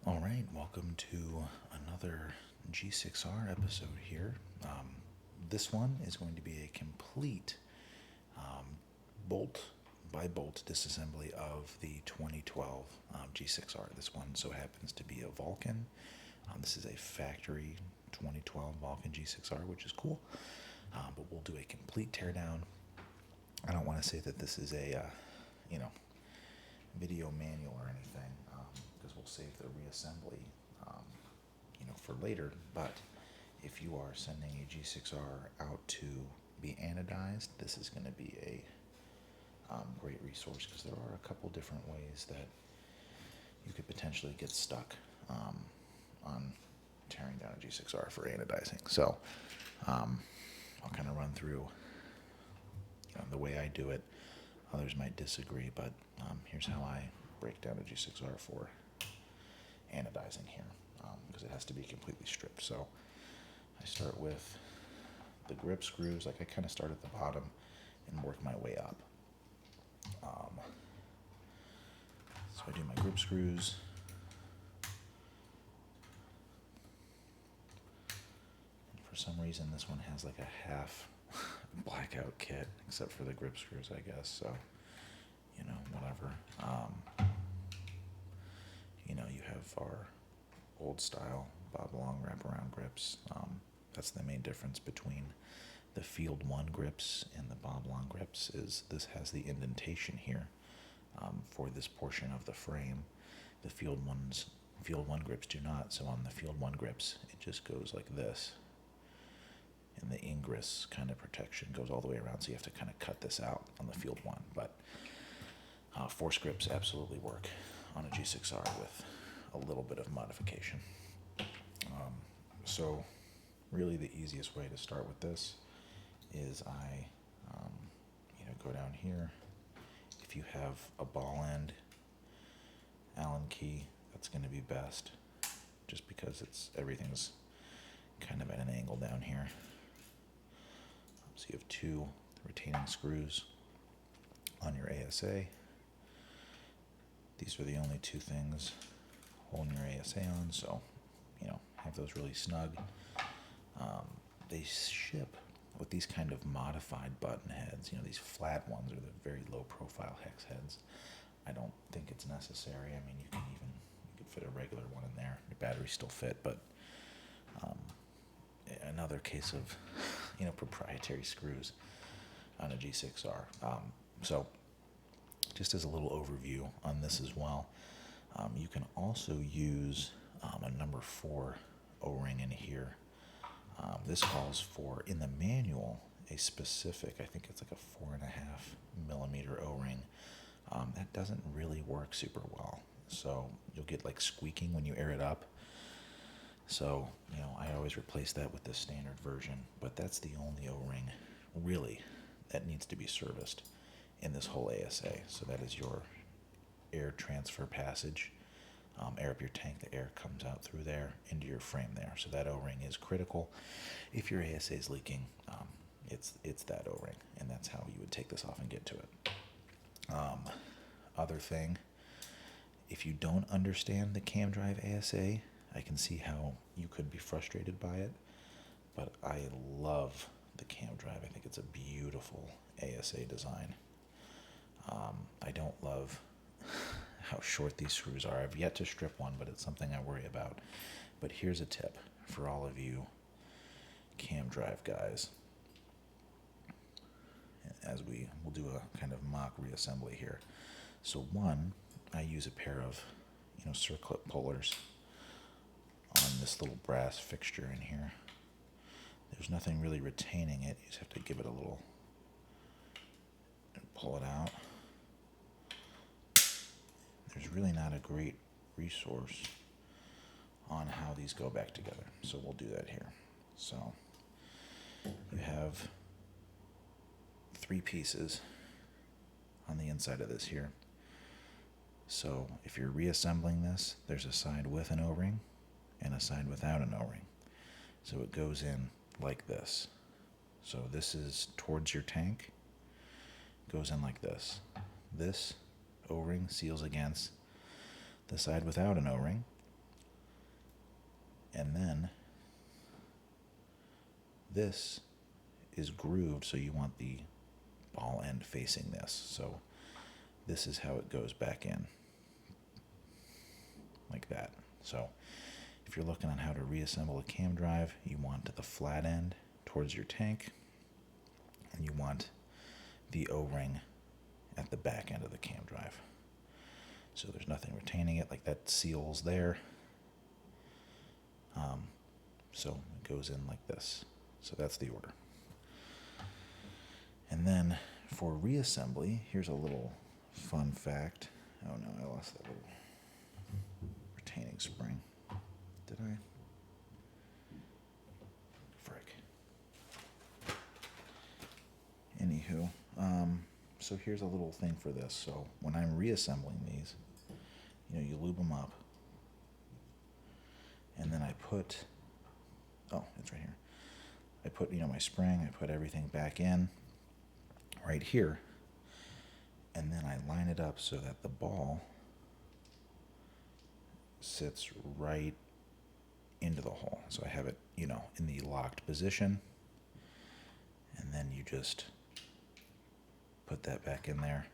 All right, welcome to another G6r episode here. This one is going to be a complete bolt by bolt disassembly of the 2012 G6r. This one so happens to be a Vulcan. This is a factory 2012 Vulcan G6r, which is cool. But we'll do a complete teardown. I don't want to say that this is a, video manual or anything, because we'll save the reassembly, for later. But if you are sending a G6R out to be anodized, this is going to be a great resource because there are a couple different ways that you could potentially get stuck on tearing down a G6R for anodizing. So I'll kind of run through the way I do it. Others might disagree, but here's how I break down a G6R for anodizing here, because it has to be completely stripped. So I start with the grip screws. Like, I kind of start at the bottom and work my way up. So I do my grip screws. And for some reason, this one has like a half blackout kit, except for the grip screws, I guess. So, whatever. You have our old style Bob Long wraparound grips. That's the main difference between the Field 1 grips and the Bob Long grips, is this has the indentation here for this portion of the frame. The Field 1 grips do not. So on the Field 1 grips, it just goes like this. And the ingress kind of protection goes all the way around, so you have to kind of cut this out on the Field 1. But force grips absolutely work on a G6R with a little bit of modification. So really the easiest way to start with this is I go down here. If you have a ball end Allen key, that's going to be best, just because everything's kind of at an angle down here. So you have two retaining screws on your ASA. These are the only two things holding your ASA on, so have those really snug. They ship with these kind of modified button heads. These flat ones are the very low profile hex heads. I don't think it's necessary. I mean, you could fit a regular one in there. Your batteries still fit, but another case of proprietary screws on a G6R. So just as a little overview on this as well, you can also use a number 4 O-ring in here. This calls for, in the manual, a specific, I think it's like a 4.5 millimeter O-ring. That doesn't really work super well. So you'll get like squeaking when you air it up. So, I always replace that with the standard version, but that's the only O-ring really that needs to be serviced in this whole ASA. So that is your air transfer passage. Air up your tank, the air comes out through there into your frame there. So that O-ring is critical. If your ASA is leaking, it's that O-ring, and that's how you would take this off and get to it. Other thing, if you don't understand the cam drive ASA, I can see how you could be frustrated by it, but I love the cam drive. I think it's a beautiful ASA design. I don't love how short these screws are. I've yet to strip one, but it's something I worry about. But here's a tip for all of you cam drive guys, as we'll do a kind of mock reassembly here. So one, I use a pair of circlip pullers on this little brass fixture in here. There's nothing really retaining it. You just have to give it a little and pull it out. There's really not a great resource on how these go back together, so we'll do that here. So you have 3 pieces on the inside of this here. So if you're reassembling this, there's a side with an O-ring and a side without an O-ring. So it goes in like this. So this is towards your tank, goes in like this. This O-ring seals against the side without an O-ring, And then this is grooved, so you want the ball end facing this. So this is how it goes back in, like that. So if you're looking on how to reassemble a cam drive, you want the flat end towards your tank, and you want the O-ring at the back end of the cam drive. So there's nothing retaining it, like that seal's there. So it goes in like this. So that's the order. And then for reassembly, here's a little fun fact. Oh no, I lost that little retaining spring. Did I? Frick. Anywho, so here's a little thing for this. So when I'm reassembling these, you lube them up, and then I put, oh, it's right here. I put, my spring, I put everything back in right here, and then I line it up so that the ball sits right into the hole. So I have it, in the locked position, and then you just put that back in there,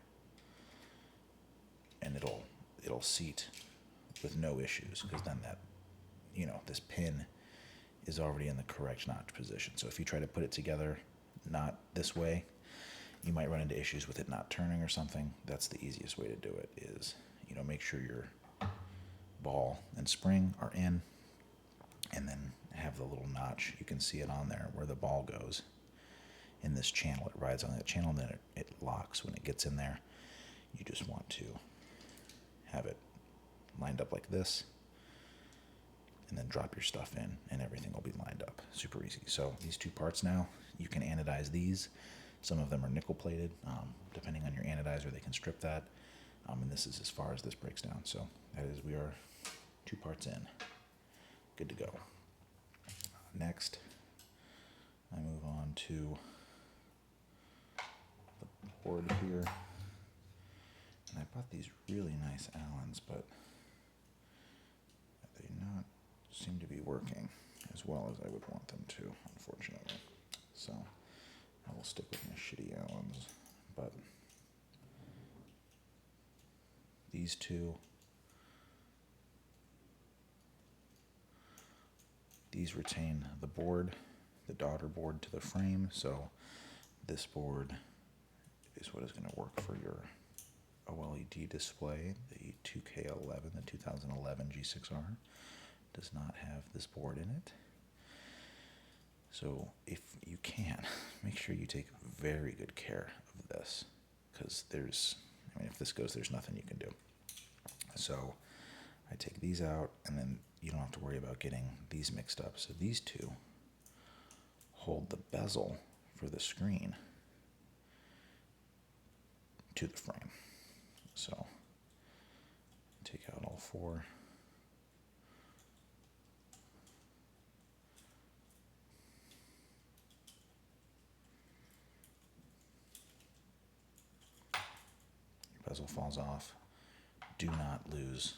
and it'll seat with no issues, because then that, this pin is already in the correct notch position. So if you try to put it together not this way, you might run into issues with it not turning or something. That's the easiest way to do it, is, make sure your ball and spring are in, and then have the little notch. You can see it on there where the ball goes in this channel. It rides on that channel, and then it locks when it gets in there. You just want to have it lined up like this, and then drop your stuff in, and everything will be lined up. Super easy. So these two parts now, you can anodize these. Some of them are nickel plated. Depending on your anodizer, they can strip that. And this is as far as this breaks down. So that is, we are 2 parts in. Good to go. Next, I move on to the board here. And I bought these really nice Allens, but they not seem to be working as well as I would want them to, unfortunately. So I will stick with my shitty Allens, but these two, these retain the board, the daughter board, to the frame. So this board is what is going to work for your OLED display. The 2K11, the 2011 G6r does not have this board in it. So if you can, make sure you take very good care of this, because if this goes, there's nothing you can do. So I take these out, and then you don't have to worry about getting these mixed up. So these two hold the bezel for the screen to the frame. So take out all 4. Your bezel falls off. Do not lose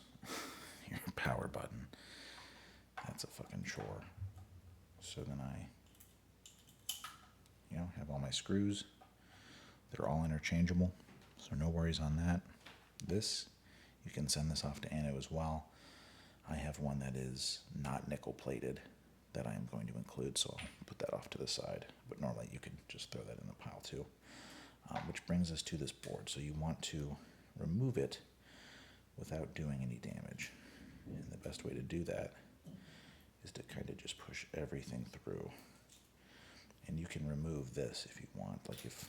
your power button. That's a fucking chore. So then I, have all my screws. They're all interchangeable, so no worries on that. This, you can send this off to Anno as well. I have one that is not nickel plated that I am going to include, so I'll put that off to the side. But normally you could just throw that in the pile too. Which brings us to this board. So you want to remove it without doing any damage. And the best way to do that is to kind of just push everything through. And you can remove this if you want, like if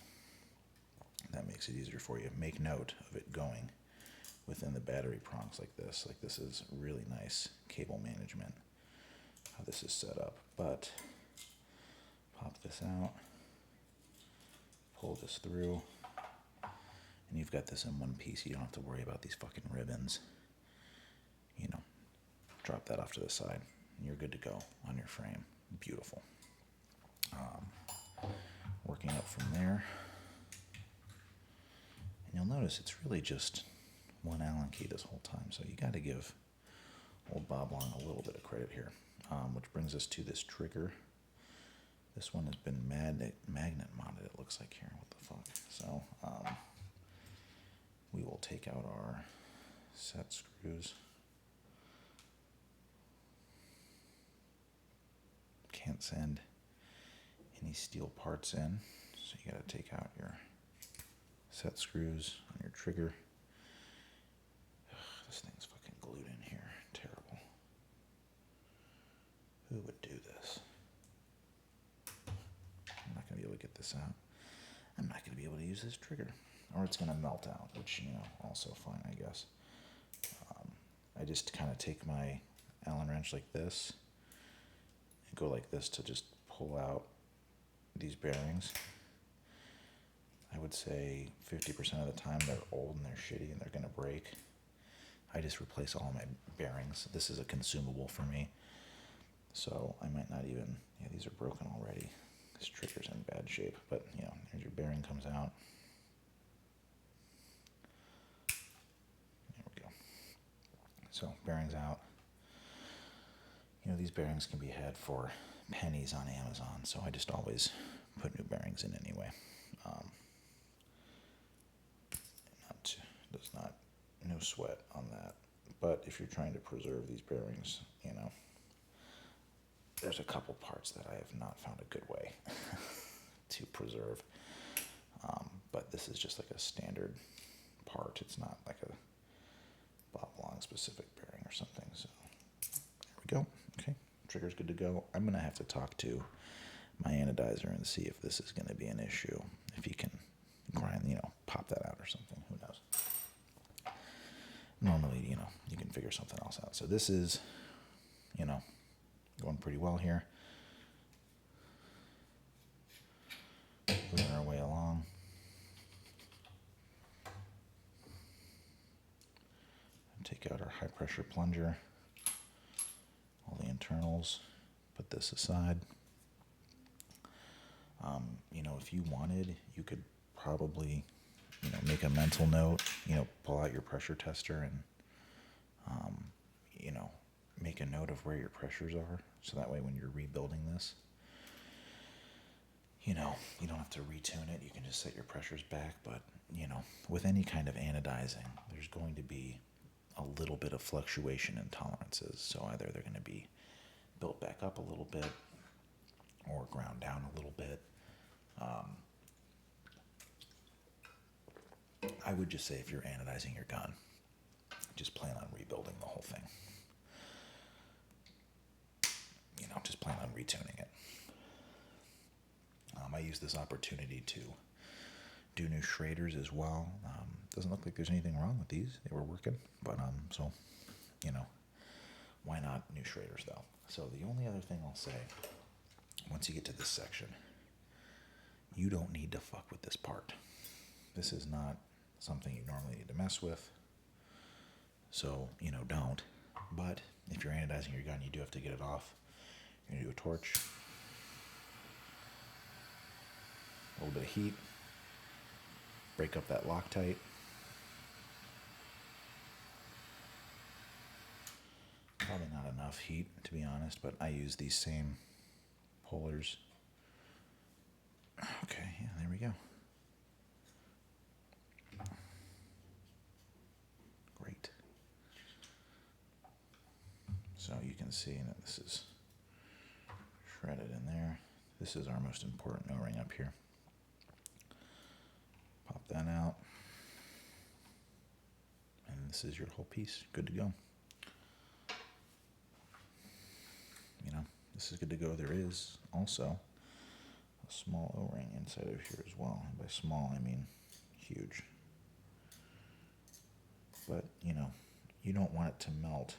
that makes it easier for you. Make note of it going within the battery prongs like this. Like, this is really nice cable management, how this is set up. But pop this out, pull this through, and you've got this in one piece. You don't have to worry about these fucking ribbons. Drop that off to the side, and you're good to go on your frame. Beautiful. Working up from there, and you'll notice it's really just one Allen key this whole time, so you got to give old Bob Long a little bit of credit here. which brings us to this trigger. This one has been magnet mounted, it looks like here. What the fuck? So we will take out our set screws. Can't send any steel parts in, so you got to take out your set screws on your trigger. Ugh, this thing's fucking glued in here. Terrible. Who would do this? I'm not going to be able to get this out. I'm not going to be able to use this trigger. Or it's going to melt out, which, also fine, I guess. I just kind of take my Allen wrench like this and go like this to just pull out these bearings. I would say 50% of the time they're old and they're shitty and they're going to break. I just replace all my bearings. This is a consumable for me. So I might not even, these are broken already. This trigger's in bad shape, but there's your bearing comes out. There we go. So bearings out. These bearings can be had for pennies on Amazon, so I just always put new bearings in anyway. No sweat on that. But if you're trying to preserve these bearings, there's a couple parts that I have not found a good way to preserve. But this is just like a standard part. It's not like a Bob Long specific bearing or something. So there we go. Okay, trigger's good to go. I'm going to have to talk to my anodizer and see if this is going to be an issue. If he can grind, pop that out or something. Who knows? Normally, you can figure something else out. So this is, going pretty well here. Moving our way along. Take out our high pressure plunger. All the internals. Put this aside. If you wanted, you could probably, make a mental note, pull out your pressure tester and, make a note of where your pressures are. So that way when you're rebuilding this, you don't have to retune it. You can just set your pressures back. But, with any kind of anodizing, there's going to be a little bit of fluctuation in tolerances. So either they're going to be built back up a little bit or ground down a little bit. I would just say if you're anodizing your gun, just plan on rebuilding the whole thing. Just plan on retuning it. I use this opportunity to do new shraders as well. Doesn't look like there's anything wrong with these. They were working, but so, why not new shraders though? So the only other thing I'll say, once you get to this section, you don't need to fuck with this part. This is not something you normally need to mess with. So, don't. But if you're anodizing your gun, you do have to get it off. You're going to do a torch. A little bit of heat. Break up that Loctite. Probably not enough heat, to be honest, but I use these same pullers. Okay, yeah, there we go. Great. So you can see that this is shredded in there. This is our most important O-ring up here. Pop that out. And this is your whole piece. Good to go. This is good to go. There is also a small O-ring inside of here as well. And by small, I mean huge. But, you don't want it to melt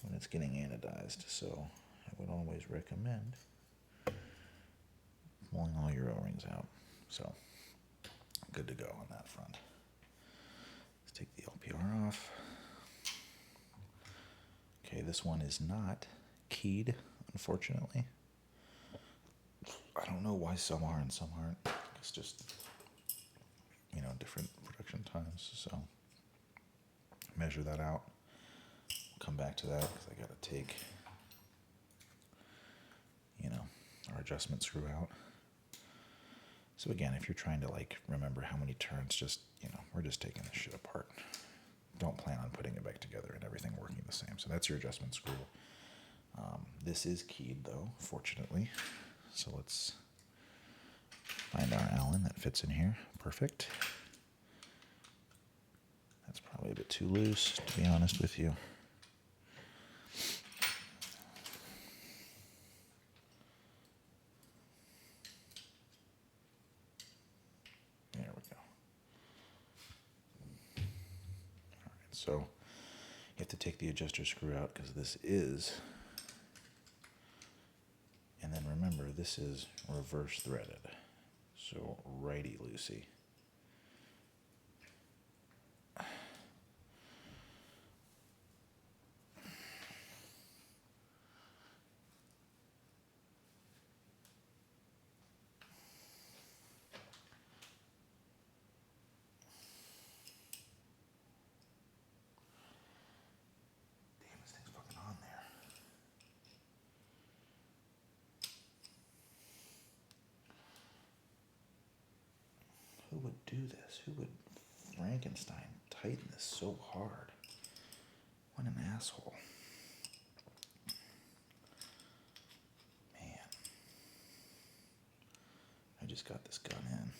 when it's getting anodized. So I would always recommend pulling all your O-rings out. So good to go on that front. Let's take the LPR off. Okay, this one is not keyed, unfortunately. I don't know why some are and some aren't. It's just, different production times. So measure that out. Come back to that because I got to take our adjustment screw out. So again, if you're trying to like remember how many turns, just, we're just taking this shit apart. Don't plan on putting it back together and everything working the same. So that's your adjustment screw. This is keyed though, fortunately. So let's find our Allen that fits in here. Perfect. That's probably a bit too loose, to be honest with you. There we go. All right, so you have to take the adjuster screw out because this is, and then remember, this is reverse threaded. So righty-loosey. Who would do this? Who would Frankenstein tighten this so hard? What an asshole. Man. I just got this gun in.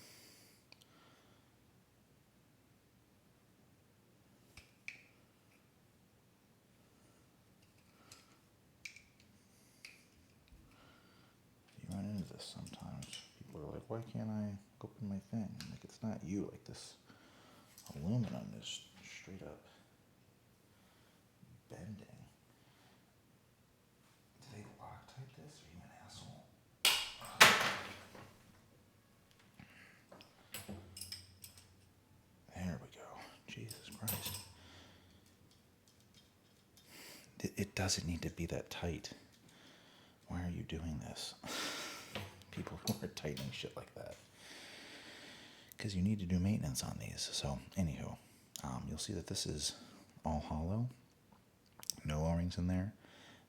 You run into this sometimes. People are like, why can't I open my thing? I'm like, it's not you. Like, this aluminum is straight up bending. Do they Loctite this? Are you an asshole? There we go. Jesus Christ. It doesn't need to be that tight. Why are you doing this? People who are tightening shit like that. Because you need to do maintenance on these. So, anywho, you'll see that this is all hollow. No O-rings in there.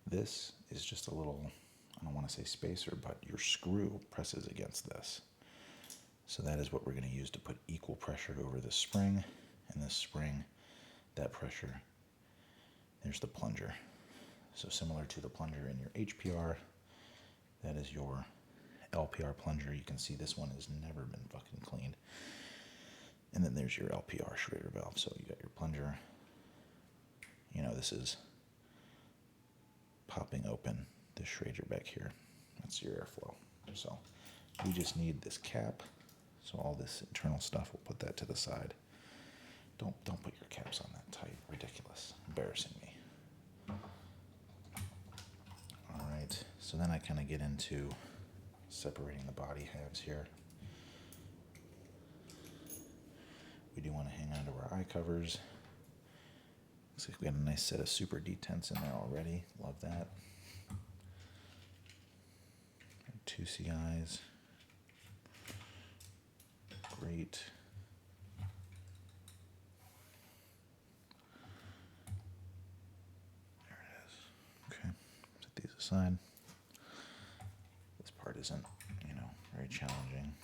This is just a little, I don't want to say spacer, but your screw presses against this. So that is what we're going to use to put equal pressure over this spring. And this spring, that pressure, there's the plunger. So similar to the plunger in your HPR, that is your LPR plunger. You can see this one has never been fucking cleaned. And then there's your LPR Schrader valve. So you got your plunger. This is popping open the Schrader back here. That's your airflow. So we just need this cap. So all this internal stuff, we'll put that to the side. Don't put your caps on that tight. Ridiculous. Embarrassing me. All right. So then I kind of get into separating the body halves here. We do want to hang on to our eye covers. Looks like we got a nice set of super detents in there already. Love that. 2 CIs. Great. There it is. Okay. Set these aside. This part isn't, very challenging.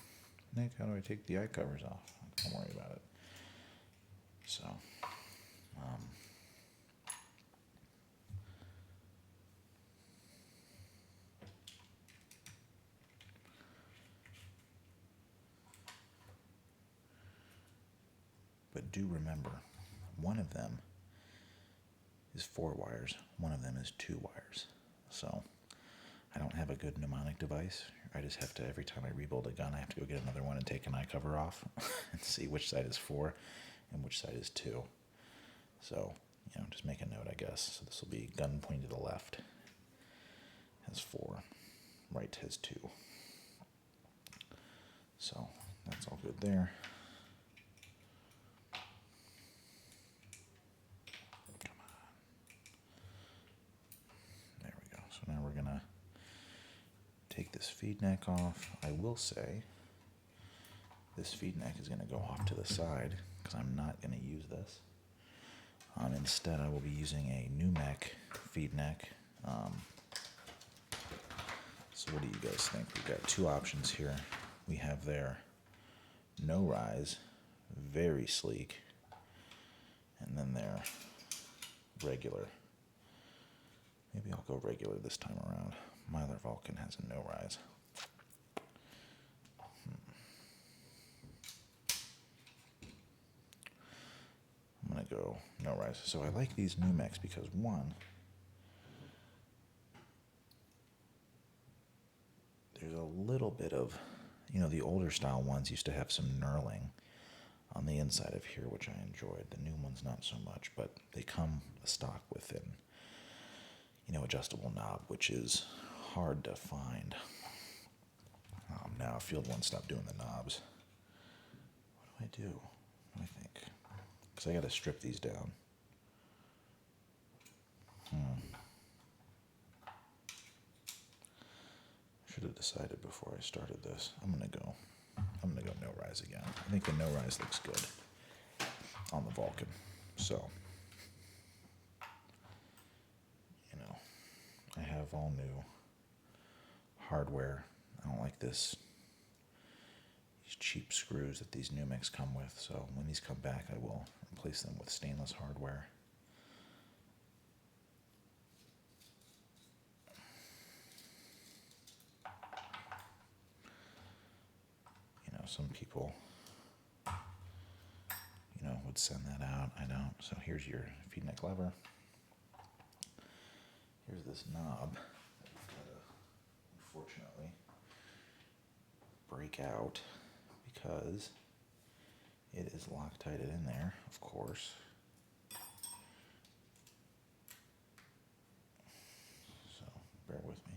Nick, how do I take the eye covers off? Don't worry about it. So, but do remember, one of them is 4 wires, one of them is 2 wires. So I don't have a good mnemonic device. I just have to, every time I rebuild a gun, I have to go get another one and take an eye cover off and see which side is 4 and which side is 2. So, just make a note, I guess. So this will be gun pointed to the left has 4, right has 2. So that's all good there. Come on. There we go. So now we're going to take this feed neck off. I will say this feed neck is going to go off to the side because I'm not going to use this. Instead, I will be using a new mech feed neck. So what do you guys think? We've got two options here. We have their no rise, very sleek, and then their regular. Maybe I'll go regular this time around. My other Vulcan has a no rise. I'm going to go no rise. So I like these new mechs because, one, there's a little bit of, the older style ones used to have some knurling on the inside of here, which I enjoyed. The new ones not so much, but they come stock with an, adjustable knob, which is hard to find. Now Field 1 stopped doing the knobs. What do? What do I think? Because I got to strip these down. Should have decided before I started this. I'm gonna go no rise again. I think the no rise looks good on the Vulcan. So, I have all new hardware. I don't like these cheap screws that these new mechs come with. So when these come back, I will replace them with stainless hardware. Some people, would send that out. I don't. So here's your feed neck lever. Here's this knob that we've got to, unfortunately, break out because it is Loctited in there, of course. So bear with me.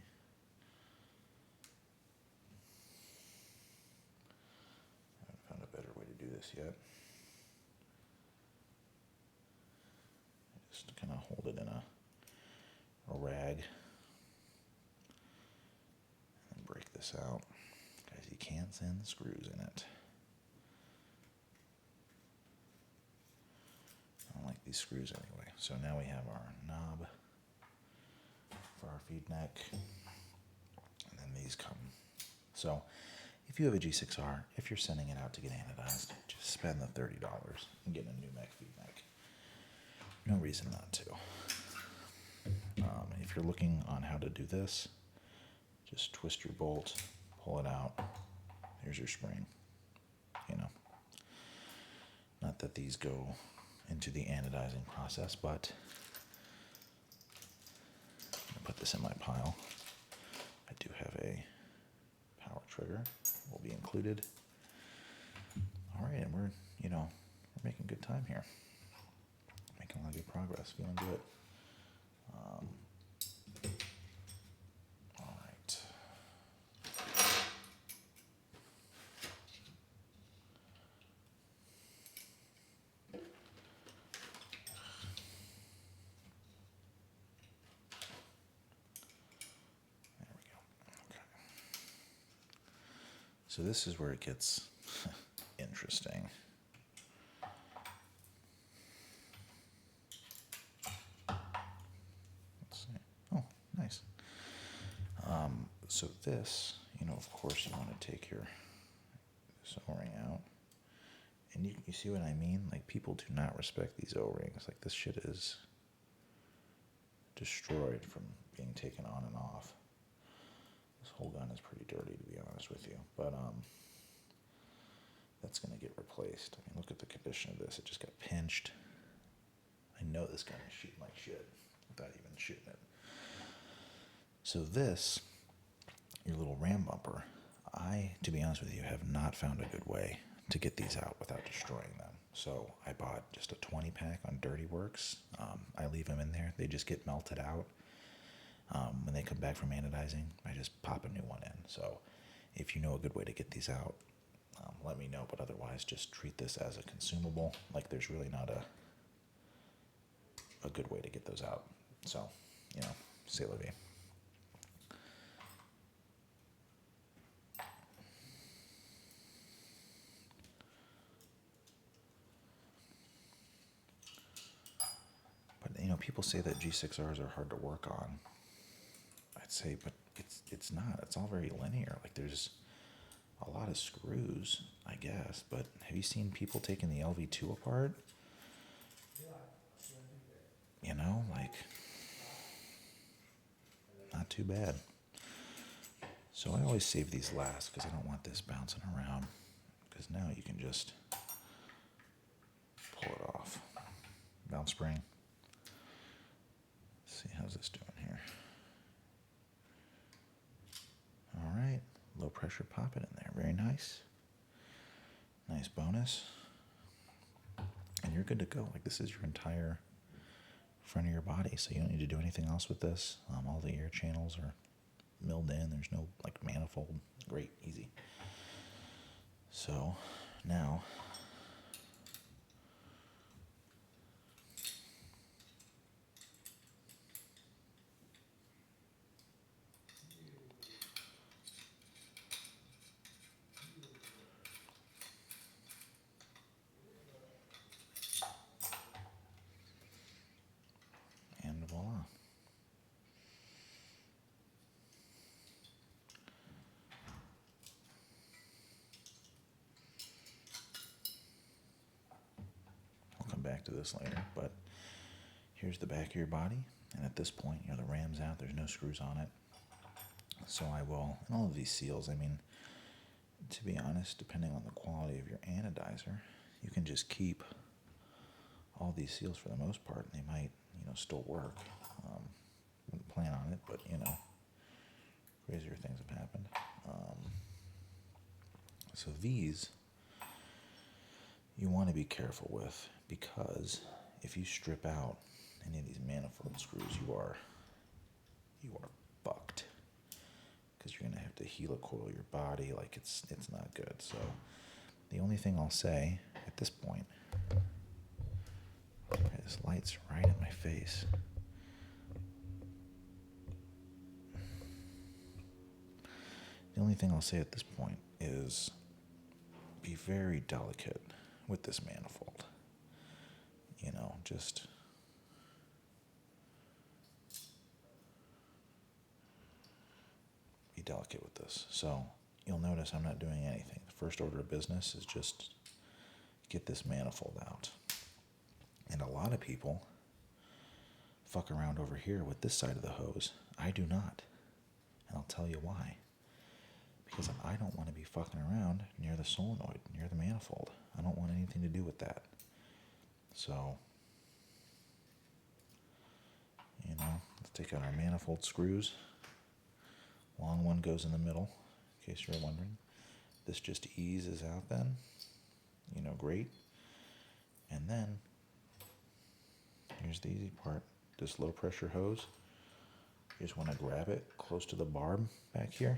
I haven't found a better way to do this yet. I just kind of hold it in a rag and break this out. Guys, you can't send the screws in it. I don't like these screws anyway. So now we have our knob for our feed neck, and then these come. So if you have a G6R, if you're sending it out to get anodized, just spend the $30 and get a new mech feed neck. No reason not to. If you're looking on how to do this, just twist your bolt, pull it out. Here's your spring. Not that these go into the anodizing process, but I'm going to put this in my pile. I do have a power trigger, will be included. All right, and we're making good time here. Making a lot of good progress, feeling good. All right. There we go. Okay. So this is where it gets interesting. Let's see. Oh, nice. So this, of course, you want to take this O-ring out. And you see what I mean? Like, people do not respect these O-rings. Like, this shit is destroyed from being taken on and off. This whole gun is pretty dirty, to be honest with you. But that's going to get replaced. I mean, look at the condition of this. It just got pinched. I know this gun is shooting like shit without even shooting it. So this, your little ram bumper, I, to be honest with you, have not found a good way to get these out without destroying them. So I bought just a 20 pack on Dirty Works. I leave them in there. They just get melted out. When they come back from anodizing, I just pop a new one in. So if you know a good way to get these out, let me know. But otherwise, just treat this as a consumable. Like, there's really not a good way to get those out. So, c'est la vie. But, people say that G6Rs are hard to work on. I I'd say, but it's not. It's all very linear. Like there's a lot of screws, I guess. But have you seen people taking the LV2 apart? You know, like not too bad. So I always save these last because I don't want this bouncing around. Because now you can just pull it off. Valve spring. Let's see, how's this doing here? All right, low pressure pop it in there. Very nice. Nice bonus. And you're good to go. Like this is your entire front of your body, so you don't need to do anything else with this. All the air channels are milled in. There's no like manifold. Great, easy. So now and voila. I'll come back to this later, but here's the back of your body, and at this point, you know, the ram's out, there's no screws on it. So I will, and all of these seals, I mean, to be honest, depending on the quality of your anodizer, you can just keep all these seals for the most part, and they might, you know, still work. Wouldn't plan on it, but, you know, crazier things have happened. So these, you want to be careful with, because if you strip out any of these manifold screws, you are fucked, because you're going to have to helicoil your body. Like it's not good. So the only thing I'll say at this point, this light's right in my face. The only thing I'll say at this point is be very delicate with this manifold. You know, just be delicate with this. So you'll notice I'm not doing anything. The first order of business is just get this manifold out. And a lot of people fuck around over here with this side of the hose. I do not. And I'll tell you why. Because I don't want to be fucking around near the solenoid, near the manifold. I don't want anything to do with that. So, you know, let's take out our manifold screws. Long one goes in the middle, in case you're wondering. This just eases out then. You know, great. And then, here's the easy part. This low pressure hose, you just want to grab it close to the barb back here.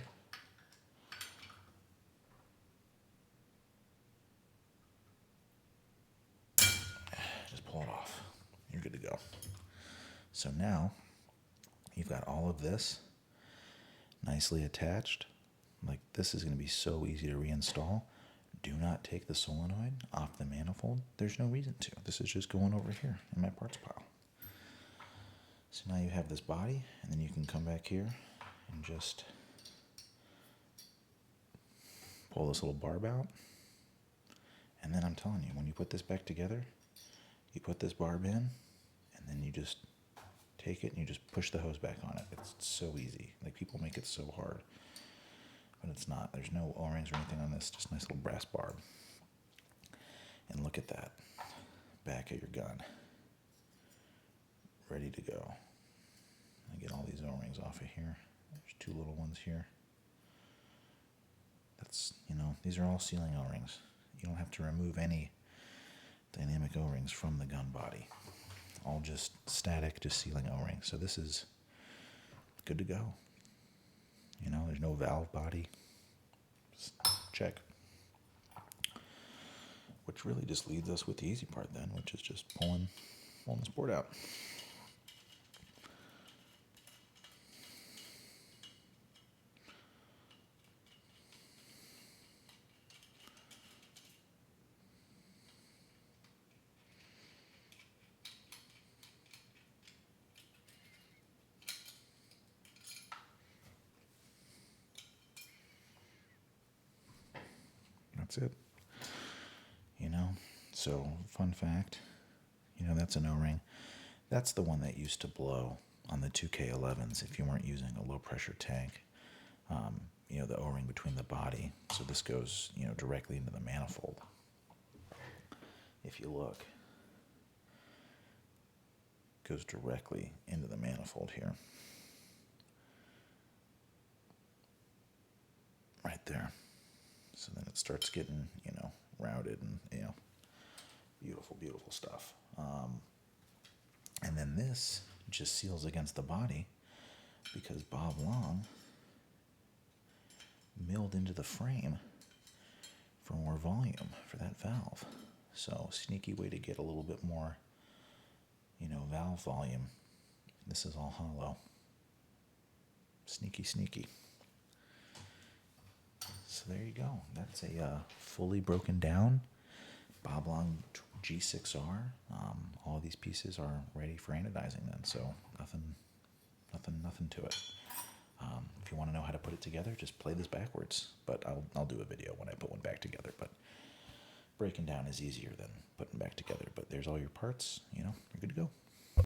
Just pull it off. You're good to go. So now, you've got all of this nicely attached. Like this is going to be so easy to reinstall. Do not take the solenoid off the manifold. There's no reason to. This is just going over here in my parts pile. So now you have this body, and then you can come back here and just pull this little barb out. And then I'm telling you, when you put this back together, you put this barb in, and then you just take it and you just push the hose back on it. It's so easy. Like people make it so hard, but it's not. There's no O-rings or anything on this, just a nice little brass barb. And look at that, back of your gun, ready to go. I get all these O-rings off of here. There's two little ones here. That's, you know, these are all sealing O-rings. You don't have to remove any dynamic O-rings from the gun body. All just static, just sealing O-rings. So this is good to go. You know, there's no valve body. Just check. Which really just leads us with the easy part then, which is just pulling this board out. That's it. You know, so fun fact, you know, that's an O-ring. That's the one that used to blow on the 2K11s if you weren't using a low pressure tank. You know, the O-ring between the body. So this goes, you know, directly into the manifold. If you look, it goes directly into the manifold here. Right there. So then it starts getting, you know, routed and, you know, beautiful, beautiful stuff. And then this just seals against the body because Bob Long milled into the frame for more volume for that valve. So sneaky way to get a little bit more, you know, valve volume. This is all hollow. Sneaky, sneaky. So there you go. That's a fully broken down Bob Long G6R. All these pieces are ready for anodizing then, so nothing to it. If you want to know how to put it together, just play this backwards. But I'll do a video when I put one back together. But breaking down is easier than putting back together. But there's all your parts. You know, you're good to go.